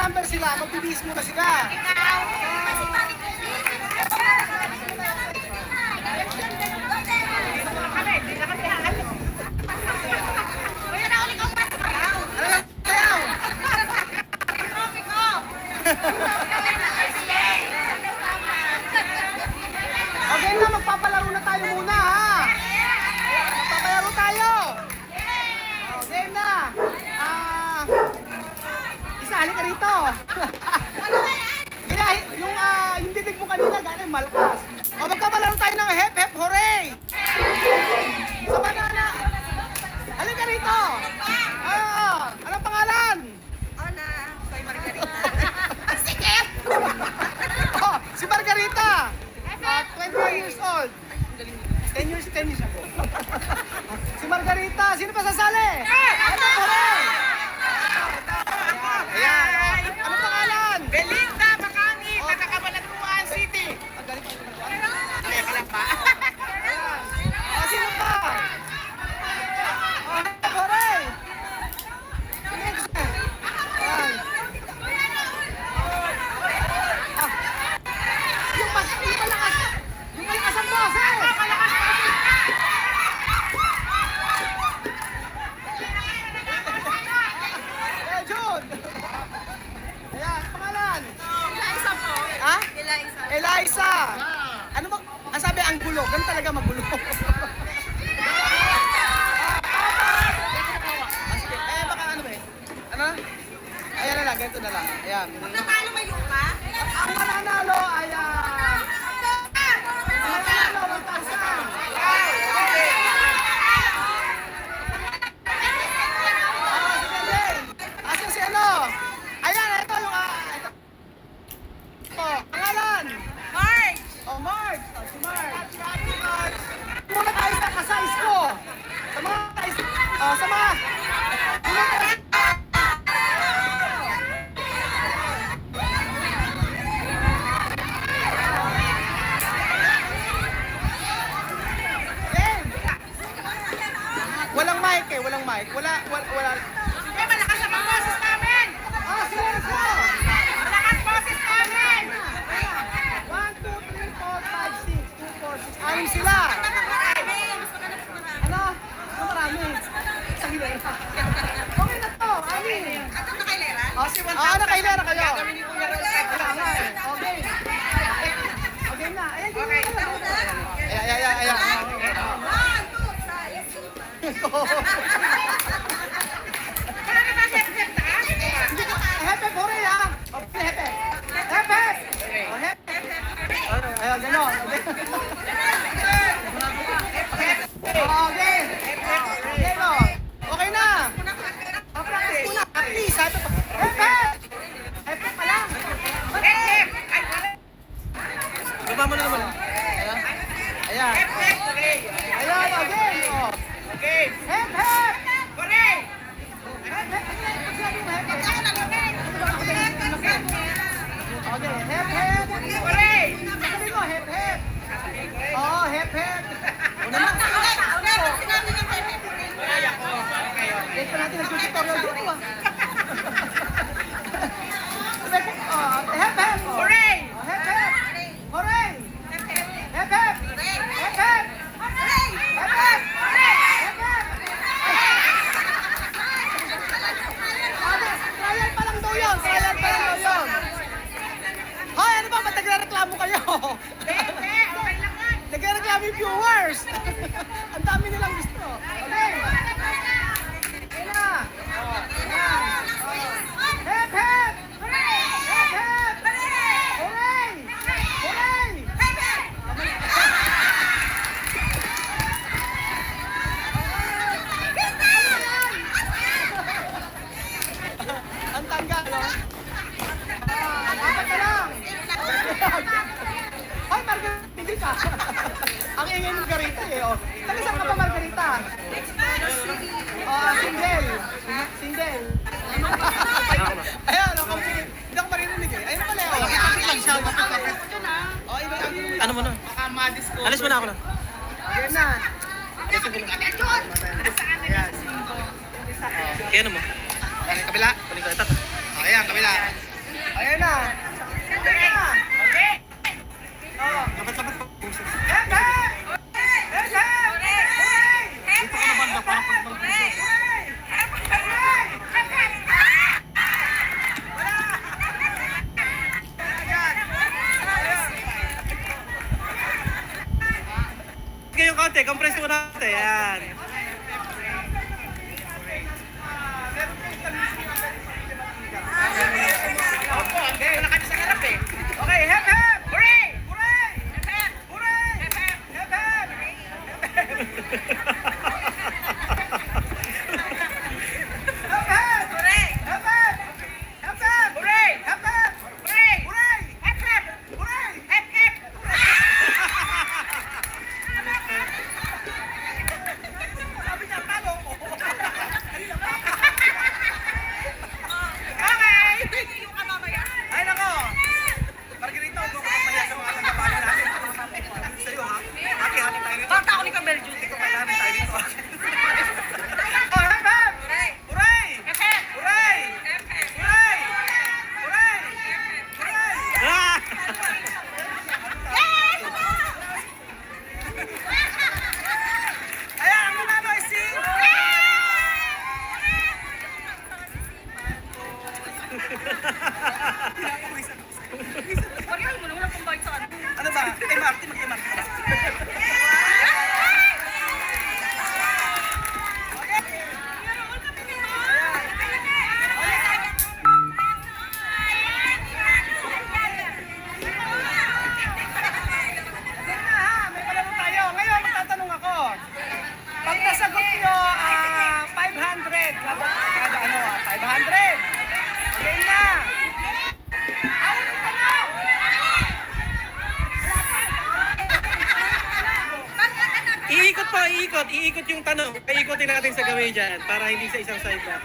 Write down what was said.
number sila, magbibis muna sila. Okay na, magpapalaro na tayo muna ha. Magpapalaro tayo. Okay na. Isa, halika rito. Yung titig mo kanina, gano'y malakas. O, magpapalaro tayo ng hep hep hooray. Sa banana. Halika rito. Anong pangalan? Hola, soy Margarita. Oh, si Margarita. 21 years old. 10 years ago. Si Margarita. Sino pa sasali? Ayan. Ano pangalan? Belinda Macani, taga Cabanatuan City. Teka lang pa. Sino pa? Hooray! Ayan. Yung malakas ang boses! Jun! Ayan, pangalan? Eliza po. Ha? Eliza. Eliza! Ano ba? Ang sabi, ang gulo. Ganun talaga magulo. Baka ano ba eh? Ano? Ayan na lang, ganito na lang. Ayan. Natalo ba yung pa? Ang mananalo ay mananalo 1,000. Asan si ano? Ayan, ito yung ito. Pangalan? March. Oh, Mark! Oh, si Mark! Muna tayo sa kasais ko! Sa mga kasais... sa mga... Walang mic eh, walang mic. Wala. Eh, malakas ang boses namin. Seryoso! Malakas boses namin. 1, 2, 3, 4, 5, 6, 2, 4, 6. Anim sila! Ano? Ano marami? Sa hilera. Okay na to, anim. Atong nakailera? Nakailera kayo. Gagawin ni Kuya Rose. Okay. Okay na. Ayan, Okay. Ayan. 1, 2, 3. Wala na ba set-set na? Hepe, hooray ha! Okay, hepe. Hepe! Oh, hepe. Ayan, gano'n. Okay. Okay, no. Okay na. Practice muna. Practice. Hepe! Hepe pa lang. Baba mo na naman. Ayan. Ayan, okay. Oh. Okay. Hep, hep! Hooray! Hep, hep. Sabi mo, hep, hep. Okay, hep, hep. Hooray! Sabi mo, hep, hep. Oo, hep, hep. Una na. Ito natin nag-tutorial dito ah. Hep, hep. Hooray! Hep, hep. Hooray! Hep, hep. Hep, hep. Hep, hep. Hep, hep. Trial pa lang daw yun. Trial pa lang daw yun. Hoy, ano ba? Ba't nagre-reklamo kayo? Nagre-reklamo yung viewers. Ang dami nilang gusto. Okay. Okay na. Hep, hep. Hep, hep. Hooray! Hooray! Ang tangga, no? Apat na lang. Hoy, Margarita, tigil ka. Ang ingay ng Margarita eh, oh. Taga saan ka ba, Margarita? Single. Single. Ayan, ako, sige. Hindi ako maririnig eh. Ayun pala, oh. Kapit lang siya. Oh, iba ang... Ano mo na? Alis mo na ako na. Ayan na. Ayan. Kaya ano mo? Kabila. Kunin ko ito. Ayan, kabila. i-compress mo natin. Yan. Opo, hindi na kami sa harap eh. Okay, hep hep! Hooray! Hooray! Hep, hep! Hooray! Hep, hep! Hep hep! Hep hep! Hooray! Hep hep! Hep hep! Hooray! Hep hep! Hooray! Hooray! Hep, hep! Hooray! Hep, hep! Sabi niya, talo ko. Okay! Ay, nako! Margarita, huwag mo kapaya sa mga tagapanan natin. Sa'yo, ha? Hati-hati tayo nito. Bata ako ni Camel Juice. Ito, kailangan tayo dito. Oh, hep hep! Hooray! Hooray! Hep, hep! Hooray! Hep, hep! Hooray! Hooray! Hooray! Ah! Ayan, ang nanalo ay si... Parihan mo na, wala pang bite sa ano. Ano ba? MRT, mag-MRT ba? Sige na ha, may palaro tayo. Ngayon, magtatanong ako. Pag nasagot nyo, 500. Kada ano, 500. Game na. Ako ng tanong. Iikot po, iikot. Iikot yung tanong. Iikotin natin sa gawin dyan para hindi sa isang side lang.